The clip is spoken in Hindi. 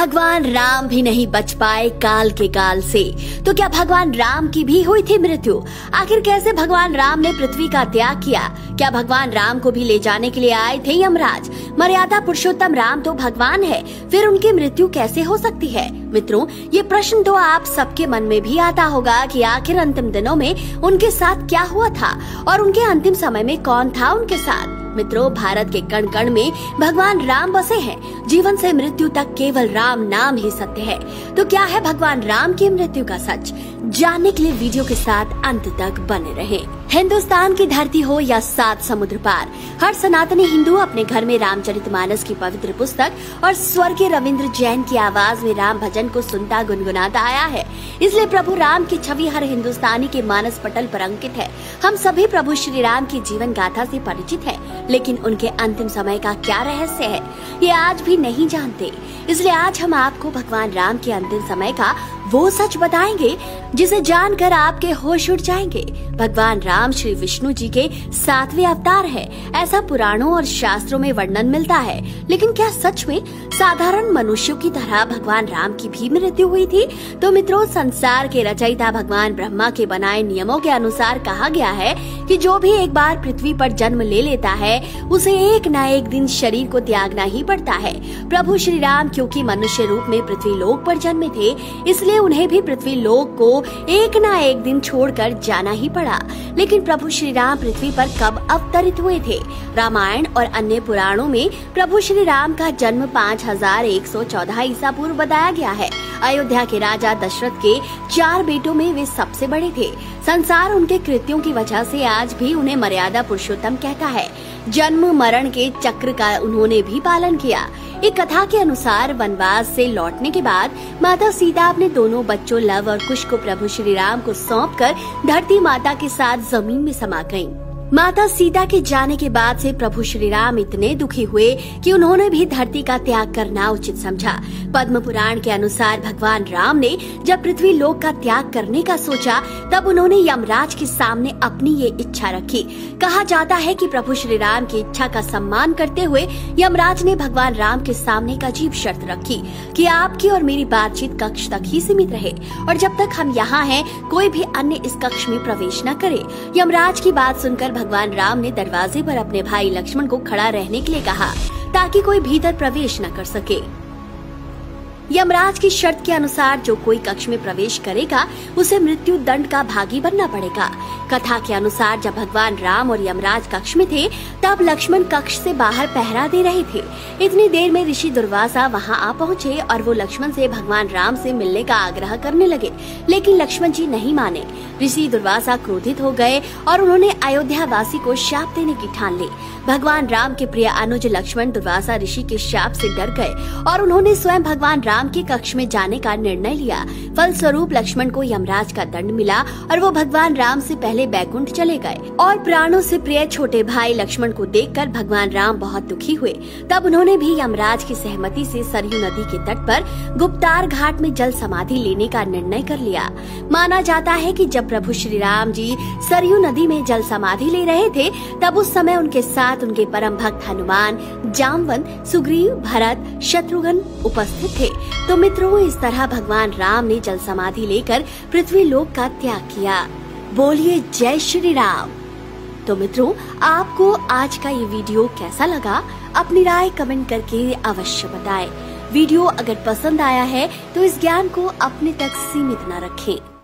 भगवान राम भी नहीं बच पाए काल के काल से, तो क्या भगवान राम की भी हुई थी मृत्यु? आखिर कैसे भगवान राम ने पृथ्वी का त्याग किया? क्या भगवान राम को भी ले जाने के लिए आए थे यमराज? मर्यादा पुरुषोत्तम राम तो भगवान है, फिर उनकी मृत्यु कैसे हो सकती है? मित्रों, ये प्रश्न तो आप सबके मन में भी आता होगा कि आखिर अंतिम दिनों में उनके साथ क्या हुआ था और उनके अंतिम समय में कौन था उनके साथ। मित्रों, भारत के कण कण में भगवान राम बसे हैं। जीवन से मृत्यु तक केवल राम नाम ही सत्य है। तो क्या है भगवान राम की मृत्यु का सच? जानने के लिए वीडियो के साथ अंत तक बने रहें। हिंदुस्तान की धरती हो या 7 समुद्र पार, हर सनातनी हिंदू अपने घर में रामचरितमानस की पवित्र पुस्तक और स्वर्गीय रविंद्र जैन की आवाज में राम भजन को सुनता गुनगुनाता आया है। इसलिए प्रभु राम की छवि हर हिंदुस्तानी के मानस पटल पर अंकित है। हम सभी प्रभु श्री राम की जीवन गाथा से परिचित हैं, लेकिन उनके अंतिम समय का क्या रहस्य है, ये आज भी नहीं जानते। इसलिए आज हम आपको भगवान राम के अंतिम समय का वो सच बताएंगे जिसे जानकर आपके होश उड़ जाएंगे। भगवान राम श्री विष्णु जी के 7वें अवतार है, ऐसा पुराणों और शास्त्रों में वर्णन मिलता है। लेकिन क्या सच में साधारण मनुष्यों की तरह भगवान राम की भी मृत्यु हुई थी? तो मित्रों, संसार के रचयिता भगवान ब्रह्मा के बनाए नियमों के अनुसार कहा गया है कि जो भी एक बार पृथ्वी पर जन्म ले लेता है उसे एक न एक दिन शरीर को त्यागना ही पड़ता है। प्रभु श्री राम क्योंकि मनुष्य रूप में पृथ्वी लोक पर जन्मे थे, इसलिए उन्हें भी पृथ्वी लोक को एक न एक दिन छोड़कर जाना ही पड़ा। लेकिन प्रभु श्री राम पृथ्वी पर कब अवतरित हुए थे? रामायण और अन्य पुराणों में प्रभु श्री राम का जन्म 5114 ईसा पूर्व बताया गया है। अयोध्या के राजा दशरथ के 4 बेटों में वे सबसे बड़े थे। संसार उनके कृत्यों की वजह से आज भी उन्हें मर्यादा पुरुषोत्तम कहता है। जन्म मरण के चक्र का उन्होंने भी पालन किया। एक कथा के अनुसार वनवास से लौटने के बाद माता सीता अपने दोनों बच्चों लव और कुश को प्रभु श्री राम को सौंपकर धरती माता के साथ जमीन में समा गईं। माता सीता के जाने के बाद से प्रभु श्री राम इतने दुखी हुए कि उन्होंने भी धरती का त्याग करना उचित समझा। पद्म पुराण के अनुसार भगवान राम ने जब पृथ्वी लोक का त्याग करने का सोचा, तब उन्होंने यमराज के सामने अपनी ये इच्छा रखी। कहा जाता है कि प्रभु श्री राम की इच्छा का सम्मान करते हुए यमराज ने भगवान राम के सामने एक अजीब शर्त रखी कि आपकी और मेरी बातचीत कक्ष तक ही सीमित रहे और जब तक हम यहाँ हैं कोई भी अन्य इस कक्ष में प्रवेश न करे। यमराज की बात सुनकर भगवान राम ने दरवाजे पर अपने भाई लक्ष्मण को खड़ा रहने के लिए कहा ताकि कोई भीतर प्रवेश न कर सके। यमराज की शर्त के अनुसार जो कोई कक्ष में प्रवेश करेगा उसे मृत्यु दंड का भागी बनना पड़ेगा। कथा के अनुसार जब भगवान राम और यमराज कक्ष में थे, तब लक्ष्मण कक्ष से बाहर पहरा दे रहे थे। इतनी देर में ऋषि दुर्वासा वहां आ पहुंचे और वो लक्ष्मण से भगवान राम से मिलने का आग्रह करने लगे, लेकिन लक्ष्मण जी नहीं माने। ऋषि दुर्वासा क्रोधित हो गए और उन्होंने अयोध्या वासी को शाप देने की ठान ली। भगवान राम के प्रिय अनुज लक्ष्मण दुर्वासा ऋषि के शाप से डर गए और उन्होंने स्वयं भगवान राम के कक्ष में जाने का निर्णय लिया। फलस्वरूप लक्ष्मण को यमराज का दंड मिला और वो भगवान राम से पहले बैकुंठ चले गए। और प्राणों से प्रिय छोटे भाई लक्ष्मण को देखकर भगवान राम बहुत दुखी हुए। तब उन्होंने भी यमराज की सहमति से सरयू नदी के तट पर गुप्तार घाट में जल समाधि लेने का निर्णय कर लिया। माना जाता है कि जब प्रभु श्री राम जी सरयू नदी में जल समाधि ले रहे थे, तब उस समय उनके साथ उनके परम भक्त हनुमान, जामवंत, सुग्रीव, भरत, शत्रुघ्न उपस्थित थे। तो मित्रों, इस तरह भगवान राम ने जल समाधि लेकर पृथ्वी लोक का त्याग किया। बोलिए जय श्री राम। तो मित्रों, आपको आज का ये वीडियो कैसा लगा? अपनी राय कमेंट करके अवश्य बताएं। वीडियो अगर पसंद आया है तो इस ज्ञान को अपने तक सीमित न रखें।